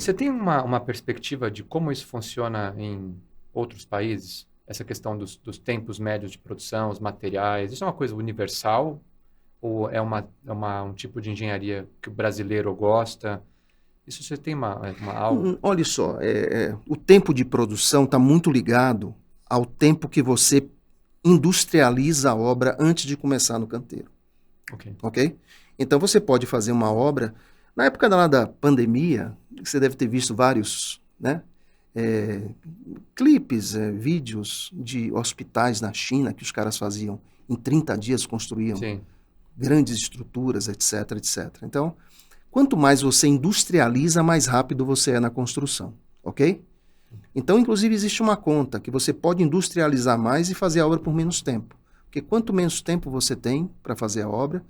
Você tem uma perspectiva de como isso funciona em outros países? Essa questão dos tempos médios de produção, os materiais, isso é uma coisa universal? Ou um tipo de engenharia que o brasileiro gosta? Isso você tem algo? Olha só, o tempo de produção está muito ligado ao tempo que você industrializa a obra antes de começar no canteiro, Ok. ok? Então você pode fazer uma obra, na época da pandemia, você deve ter visto vários, né, é, clipes, vídeos de hospitais na China que os caras faziam em 30 dias, construíam Sim. grandes estruturas, etc, etc. Então, quanto mais você industrializa, mais rápido você é na construção, ok? Então, inclusive, existe uma conta que você pode industrializar mais e fazer a obra por menos tempo. Porque quanto menos tempo você tem para fazer a obra,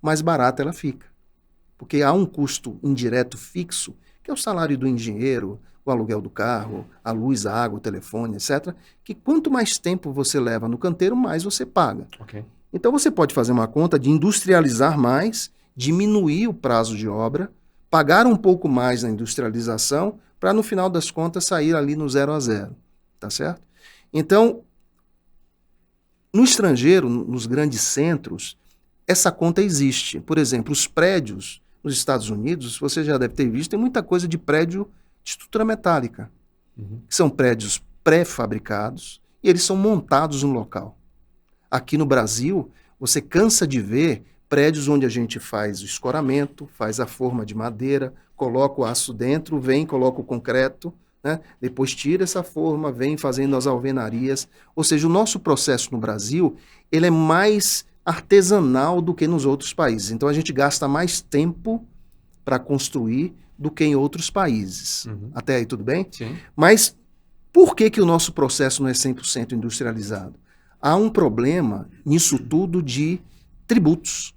mais barata ela fica. Porque há um custo indireto fixo, que é o salário do engenheiro, o aluguel do carro, a luz, a água, o telefone, etc., que quanto mais tempo você leva no canteiro, mais você paga. Ok. Então você pode fazer uma conta de industrializar mais, diminuir o prazo de obra, pagar um pouco mais na industrialização, para no final das contas sair ali no 0 a 0, tá certo? Então, no estrangeiro, nos grandes centros, essa conta existe. Por exemplo, os prédios nos Estados Unidos, você já deve ter visto, tem muita coisa de prédio de estrutura metálica, Uhum. que são prédios pré-fabricados e eles são montados no local. Aqui no Brasil, você cansa de ver prédios onde a gente faz o escoramento, faz a forma de madeira, coloca o aço dentro, vem, coloca o concreto, né? Depois tira essa forma, vem fazendo as alvenarias. Ou seja, o nosso processo no Brasil, ele é mais artesanal do que nos outros países. Então a gente gasta mais tempo para construir do que em outros países. Uhum. Até aí tudo bem? Sim. Mas por que o nosso processo não é 100% industrializado? Há um problema nisso tudo de tributos.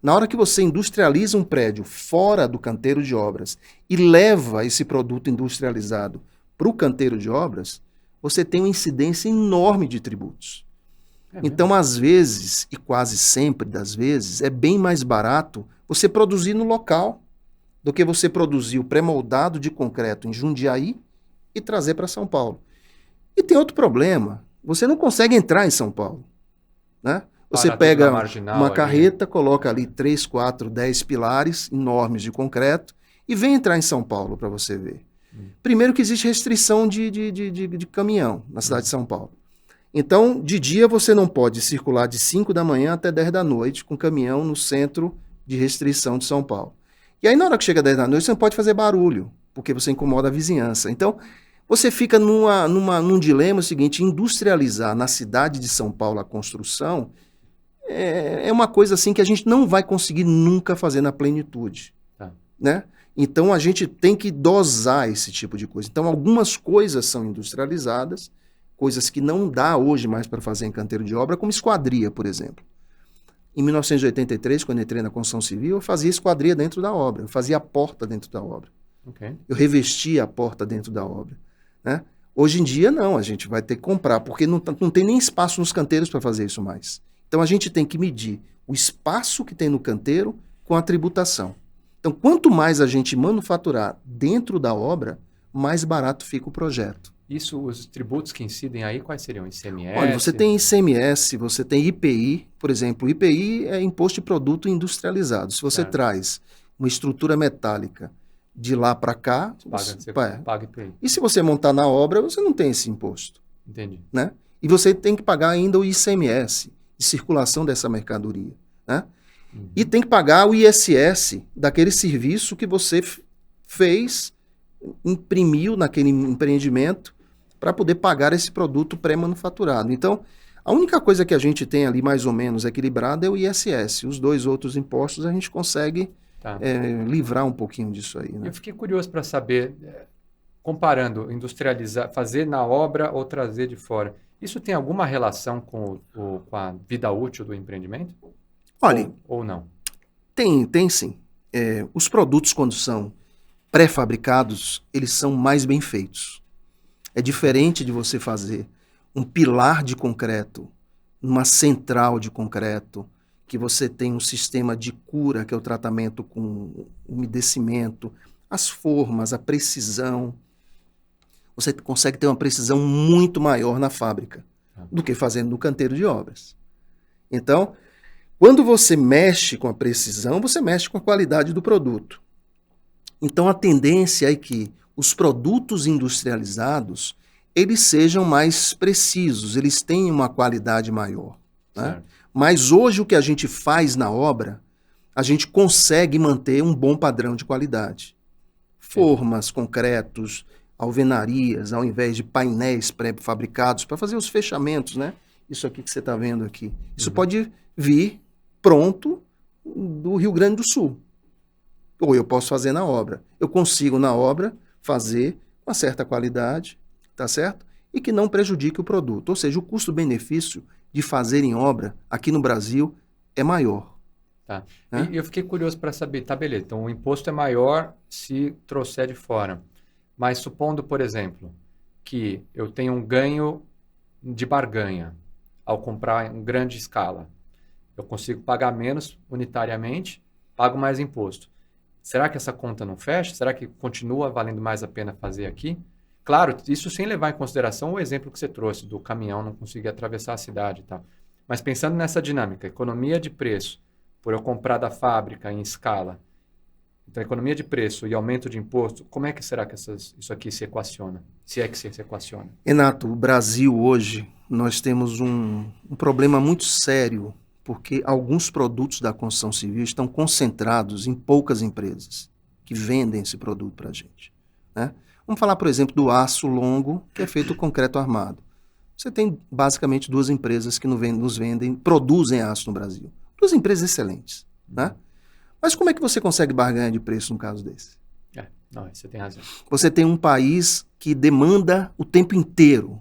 Na hora que você industrializa um prédio fora do canteiro de obras e leva esse produto industrializado para o canteiro de obras, você tem uma incidência enorme de tributos. É Então, mesmo? às vezes, e quase sempre das vezes, é bem mais barato você produzir no local do que você produzir o pré-moldado de concreto em Jundiaí e trazer para São Paulo. E tem outro problema, você não consegue entrar em São Paulo, né? Você Para tudo na pega uma marginal ali, né? carreta, coloca ali 3, 4, 10 pilares enormes de concreto e vem entrar em São Paulo para você ver. Primeiro que existe restrição de caminhão na cidade de São Paulo. Então, de dia você não pode circular de 5 da manhã até 10 da noite com caminhão no centro de restrição de São Paulo. E aí, na hora que chega 10 da noite, você não pode fazer barulho, porque você incomoda a vizinhança. Então, você fica num dilema seguinte: industrializar na cidade de São Paulo a construção é uma coisa assim que a gente não vai conseguir nunca fazer na plenitude, Tá. né? Então a gente tem que dosar esse tipo de coisa. Então algumas coisas são industrializadas, coisas que não dá hoje mais para fazer em canteiro de obra, como esquadria, por exemplo. Em 1983, quando entrei na construção civil, eu fazia esquadria dentro da obra, eu fazia a porta dentro da obra, Ok. eu revestia a porta dentro da obra, né? Hoje em dia, não, a gente vai ter que comprar, porque não tem nem espaço nos canteiros para fazer isso mais. Então, a gente tem que medir o espaço que tem no canteiro com a tributação. Então, quanto mais a gente manufaturar dentro da obra, mais barato fica o projeto. Isso, os tributos que incidem aí, quais seriam? Olha, você ICMS? tem ICMS, você tem IPI, por exemplo. IPI é Imposto de Produto Industrializado. Se você Certo. traz uma estrutura metálica de lá para cá, Você é. paga IPI. E se você montar na obra, você não tem esse imposto, Entendi. né? E você tem que pagar ainda o ICMS de circulação dessa mercadoria, né? E tem que pagar o ISS daquele serviço que você fez, imprimiu naquele empreendimento para poder pagar esse produto pré-manufaturado. Então, a única coisa que a gente tem ali mais ou menos equilibrada é o ISS. Os dois outros impostos a gente consegue Tá. livrar um pouquinho disso aí, né? Eu fiquei curioso para saber, comparando industrializar, fazer na obra ou trazer de fora. Isso tem alguma relação com a vida útil do empreendimento? Olha, Ou não? tem sim. Os produtos, quando são pré-fabricados, eles são mais bem feitos. É diferente de você fazer um pilar de concreto, uma central de concreto, que você tem um sistema de cura, que é o tratamento com umedecimento, as formas, a precisão. Você consegue ter uma precisão muito maior na fábrica do que fazendo no canteiro de obras. Então, quando você mexe com a precisão, você mexe com a qualidade do produto. Então, a tendência é que os produtos industrializados, eles sejam mais precisos, eles tenham uma qualidade maior. Né? Mas hoje o que a gente faz na obra, a gente consegue manter um bom padrão de qualidade. Formas, concretos, alvenarias, ao invés de painéis pré-fabricados para fazer os fechamentos, né? Isso aqui que você está vendo aqui. Isso pode vir pronto do Rio Grande do Sul. Ou eu posso fazer na obra. Eu consigo na obra fazer com uma certa qualidade, tá certo? E que não prejudique o produto. Ou seja, o custo-benefício de fazer em obra aqui no Brasil é maior. Tá. E eu fiquei curioso para saber, tá, beleza, então o imposto é maior se trouxer de fora. Mas supondo, por exemplo, que eu tenho um ganho de barganha ao comprar em grande escala. Eu consigo pagar menos unitariamente, pago mais imposto. Será que essa conta não fecha? Será que continua valendo mais a pena fazer aqui? Claro, isso sem levar em consideração o exemplo que você trouxe do caminhão não conseguir atravessar a cidade e tal. Mas pensando nessa dinâmica, economia de preço, por eu comprar da fábrica em escala, então economia de preço e aumento de imposto, como é que será que isso aqui se equaciona? Se é que se equaciona? Renato, o Brasil hoje, nós temos um problema muito sério, porque alguns produtos da construção civil estão concentrados em poucas empresas que vendem esse produto para a gente. Né? Vamos falar, por exemplo, do aço longo, que é feito concreto armado. Você tem basicamente duas empresas que produzem aço no Brasil. Duas empresas excelentes. Né? Mas como é que você consegue barganha de preço num caso desse? Não, você tem razão. Você tem um país que demanda o tempo inteiro.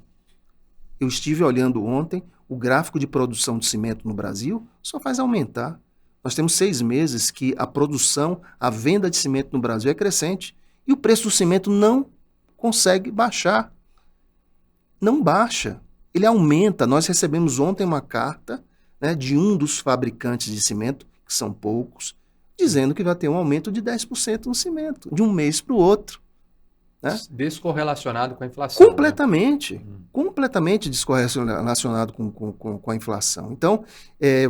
Eu estive olhando ontem, o gráfico de produção de cimento no Brasil só faz aumentar. Nós temos 6 meses que a produção, a venda de cimento no Brasil é crescente. E o preço do cimento não consegue baixar. Não baixa. Ele aumenta. Nós recebemos ontem uma carta, né, de um dos fabricantes de cimento, que são poucos, dizendo que vai ter um aumento de 10% no cimento, de um mês para o outro. Né? Descorrelacionado com a inflação. Completamente. Né? Completamente descorrelacionado com a inflação. Então,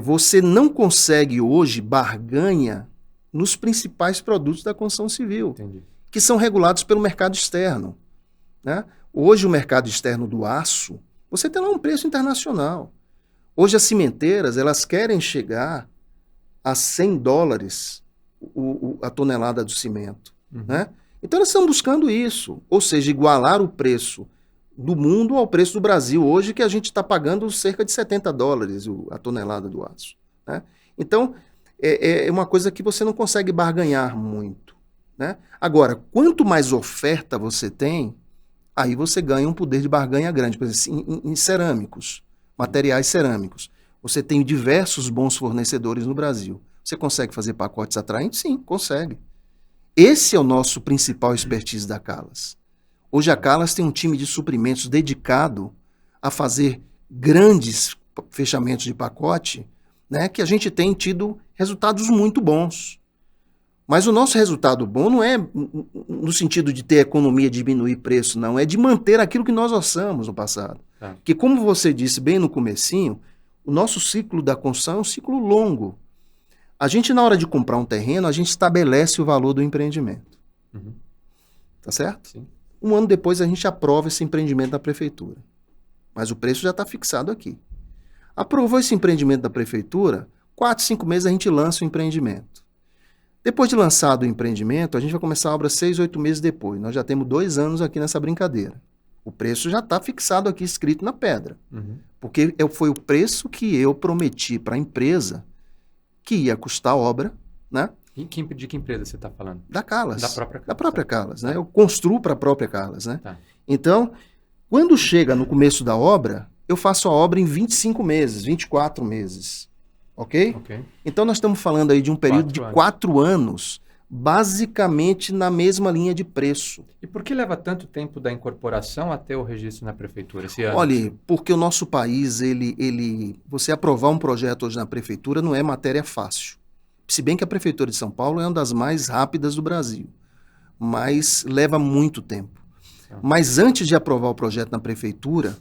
você não consegue hoje barganha nos principais produtos da construção civil. Entendi. Que são regulados pelo mercado externo. Né? Hoje, o mercado externo do aço, você tem lá um preço internacional. Hoje, as cimenteiras, elas querem chegar a $100 a tonelada do cimento. Né? Então, elas estão buscando isso, ou seja, igualar o preço do mundo ao preço do Brasil, hoje que a gente está pagando cerca de $70 a tonelada do aço. Né? Então, é uma coisa que você não consegue barganhar muito. Né? Agora, quanto mais oferta você tem, aí você ganha um poder de barganha grande. Por exemplo, em cerâmicos, materiais cerâmicos. Você tem diversos bons fornecedores no Brasil. Você consegue fazer pacotes atraentes? Sim, consegue. Esse é o nosso principal expertise da Calas. Hoje a Calas tem um time de suprimentos dedicado a fazer grandes fechamentos de pacote, né, que a gente tem tido resultados muito bons. Mas o nosso resultado bom não é no sentido de ter economia, diminuir preço, não. É de manter aquilo que nós orçamos no passado. Que, como você disse bem no comecinho, o nosso ciclo da construção é um ciclo longo. A gente, na hora de comprar um terreno, a gente estabelece o valor do empreendimento. Tá certo? Sim. 1 ano depois, a gente aprova esse empreendimento da prefeitura. Mas o preço já está fixado aqui. Aprovou esse empreendimento da prefeitura, 4, 5 meses a gente lança o empreendimento. Depois de lançado o empreendimento, a gente vai começar a obra 6, 8 meses depois. Nós já temos 2 anos aqui nessa brincadeira. O preço já está fixado aqui, escrito na pedra. Porque foi o preço que eu prometi para a empresa que ia custar a obra, né? De que empresa você está falando? Da Calas. Da própria Calas. Da própria Calas, né? Eu construo para a própria Calas, né? Tá. Então, quando chega no começo da obra, eu faço a obra em 25 meses, 24 meses. Ok? Então, nós estamos falando aí de um período de 4 anos, basicamente na mesma linha de preço. E por que leva tanto tempo da incorporação até o registro na prefeitura esse ano? Olha, porque o nosso país, você aprovar um projeto hoje na prefeitura não é matéria fácil. Se bem que a prefeitura de São Paulo é uma das mais rápidas do Brasil. mas leva muito tempo. Mas antes de aprovar o projeto na prefeitura,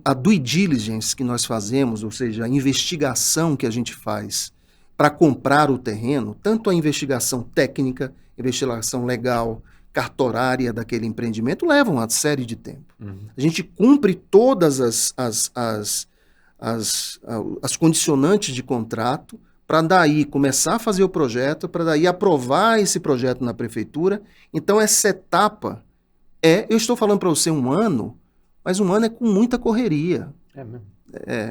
a due diligence que nós fazemos, ou seja, a investigação que a gente faz para comprar o terreno, tanto a investigação técnica, investigação legal, cartorária daquele empreendimento, levam uma série de tempo. A gente cumpre todas as condicionantes de contrato para daí começar a fazer o projeto, para daí aprovar esse projeto na prefeitura. Então, essa etapa eu estou falando para você 1 ano, mas 1 ano é com muita correria. É mesmo?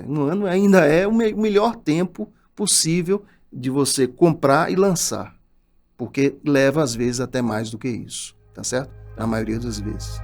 1 ano ainda é o melhor tempo possível de você comprar e lançar, porque leva às vezes até mais do que isso, tá certo? Na maioria das vezes.